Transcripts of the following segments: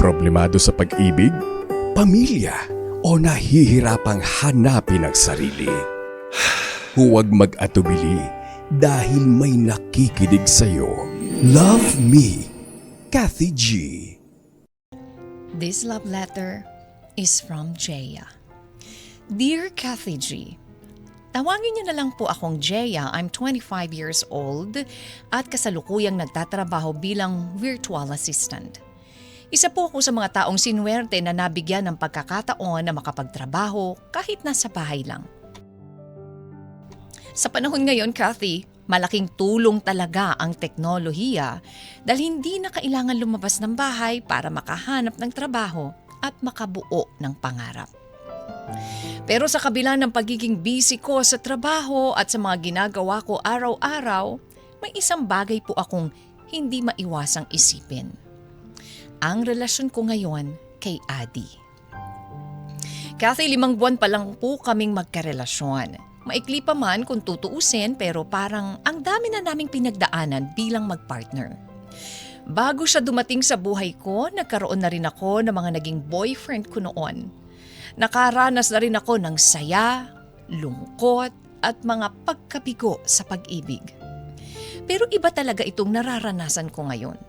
Problemado sa pag-ibig, pamilya, o nahihirapang hanapin ang sarili? Huwag mag-atubili dahil may nakikinig sa'yo. Love Me, Kathy G. This love letter is from Jaya. Dear Kathy G, tawagin niyo na lang po akong Jaya. I'm 25 years old at kasalukuyang nagtatrabaho bilang virtual assistant. Isa po ako sa mga taong sinuwerte na nabigyan ng pagkakataon na makapagtrabaho kahit nasa bahay lang. Sa panahon ngayon, Kathy, malaking tulong talaga ang teknolohiya dahil hindi na kailangan lumabas ng bahay para makahanap ng trabaho at makabuo ng pangarap. Pero sa kabila ng pagiging busy ko sa trabaho at sa mga ginagawa ko araw-araw, may isang bagay po akong hindi maiwasang isipin. Ang relasyon ko ngayon kay Adi. Kathy, 5 buwan pa lang po kaming magkarelasyon. Maikli pa man kung tutuusin pero parang ang dami na naming pinagdaanan bilang magpartner. Bago siya dumating sa buhay ko, nagkaroon na rin ako ng mga naging boyfriend ko noon. Nakaranas na rin ako ng saya, lungkot at mga pagkabigo sa pag-ibig. Pero iba talaga itong nararanasan ko ngayon.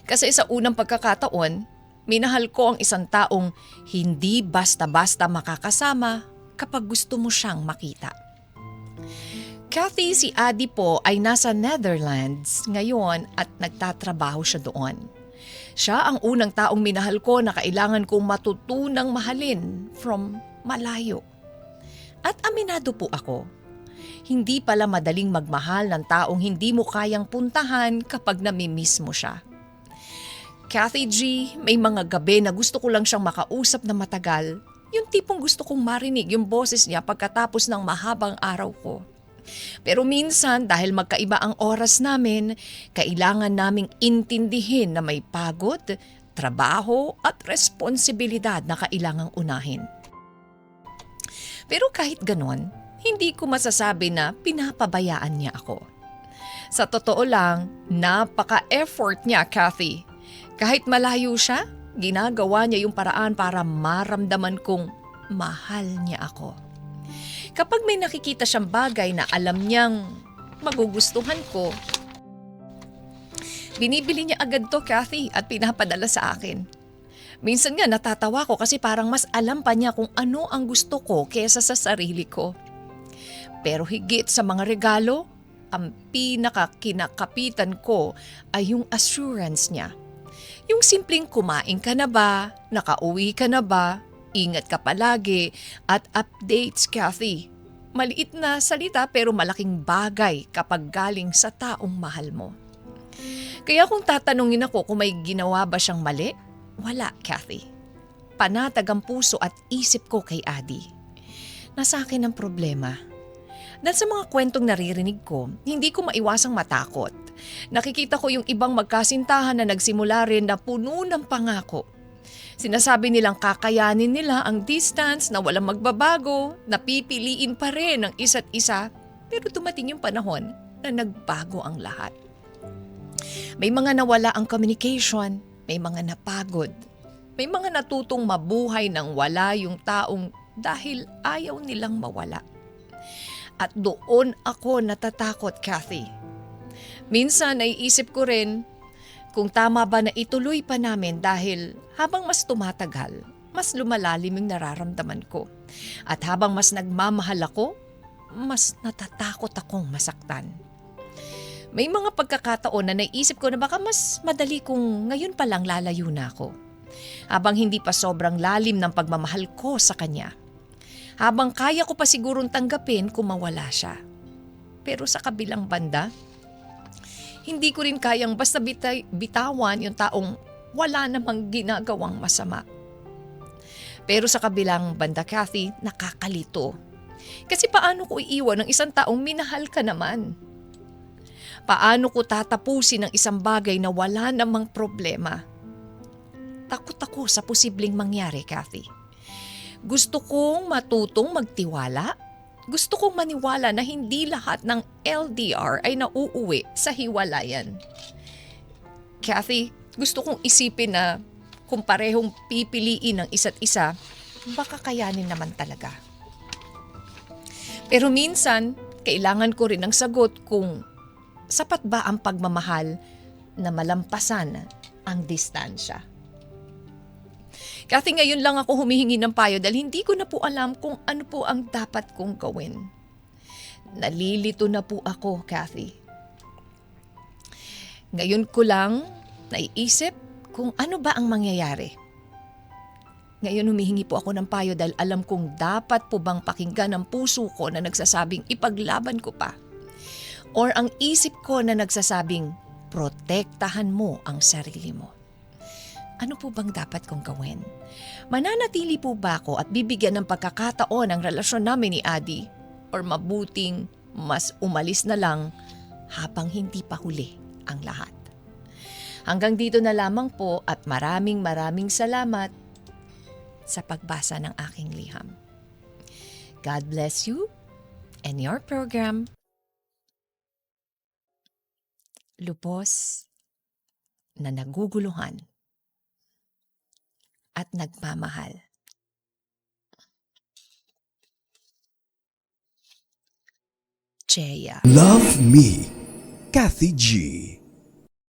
Kasi sa unang pagkakataon, minahal ko ang isang taong hindi basta-basta makakasama kapag gusto mo siyang makita. Kathy, si Adi po ay nasa Netherlands ngayon at nagtatrabaho siya doon. Siya ang unang taong minahal ko na kailangan kong matutunang mahalin from malayo. At aminado po ako, hindi pala madaling magmahal ng taong hindi mo kayang puntahan kapag namimiss mo siya. Kathy G, may mga gabi na gusto ko lang siyang makausap na matagal. Yung tipong gusto kong marinig yung boses niya pagkatapos ng mahabang araw ko. Pero minsan dahil magkaiba ang oras namin, kailangan naming intindihin na may pagod, trabaho at responsibilidad na kailangang unahin. Pero kahit ganon, hindi ko masasabi na pinapabayaan niya ako. Sa totoo lang, napaka-effort niya, Kathy. Kahit malayo siya, ginagawa niya yung paraan para maramdaman kong mahal niya ako. Kapag may nakikita siyang bagay na alam niyang magugustuhan ko, binibili niya agad to, Kathy, at pinapadala sa akin. Minsan nga natatawa ko kasi parang mas alam pa niya kung ano ang gusto ko kesa sa sarili ko. Pero higit sa mga regalo, ang pinakakinakapitan ko ay yung assurance niya. Yung simpleng kumain ka na ba, nakauwi ka na ba, ingat ka palagi, at updates, Kathy. Maliit na salita pero malaking bagay kapag galing sa taong mahal mo. Kaya kung tatanungin ako kung may ginawa ba siyang mali, wala, Kathy. Panatag ang puso at isip ko kay Adi. Nasa akin ang problema. Dahil sa mga kwentong naririnig ko, hindi ko maiwasang matakot. Nakikita ko yung ibang magkasintahan na nagsimula rin na puno ng pangako. Sinasabi nilang kakayanin nila ang distance na walang magbabago, na pipiliin pa rin ang isa't isa, pero dumating yung panahon na nagbago ang lahat. May mga nawala ang communication, may mga napagod, may mga natutong mabuhay nang wala yung taong dahil ayaw nilang mawala. At doon ako natatakot, Kathy. Minsan naiisip ko rin kung tama ba na ituloy pa namin dahil habang mas tumatagal, mas lumalalim yung nararamdaman ko. At habang mas nagmamahal ako, mas natatakot akong masaktan. May mga pagkakataon na naisip ko na baka mas madali kung ngayon pa lang lalayo na ako. Habang hindi pa sobrang lalim ng pagmamahal ko sa kanya. Habang kaya ko pa sigurong tanggapin kung mawala siya. Pero sa kabilang banda, hindi ko rin kayang basta bitawan yung taong wala namang ginagawang masama. Pero sa kabilang banda, Kathy, nakakalito. Kasi paano ko iiwan ng isang taong minahal ka naman? Paano ko tatapusin ang isang bagay na wala namang problema? Takot ako sa posibleng mangyari, Kathy. Gusto kong matutong magtiwala. Gusto kong maniwala na hindi lahat ng LDR ay nauuwi sa hiwalayan. Kathy, Gusto kong isipin na kung parehong pipiliin ng isa't isa, baka kayanin naman talaga. Pero minsan, kailangan ko rin ng sagot kung sapat ba ang pagmamahal na malampasan ang distansya. Kathy, ngayon lang ako humihingi ng payo dahil hindi ko na po alam kung ano po ang dapat kong gawin. Nalilito na po ako, Kathy. Ngayon ko lang naiisip kung ano ba ang mangyayari. Ngayon humihingi po ako ng payo dahil alam kong dapat po bang pakinggan ang puso ko na nagsasabing ipaglaban ko pa. Or ang isip ko na nagsasabing protektahan mo ang sarili mo. Ano po bang dapat kong gawin? Mananatili po ba ako at bibigyan ng pagkakataon ang relasyon namin ni Adi? Or mabuting mas umalis na lang habang hindi pa huli ang lahat? Hanggang dito na lamang po at maraming salamat sa pagbasa ng aking liham. God bless you and your program. Lubos na naguguluhan at nagmamahal. Cheya. Love Me, Kathy G.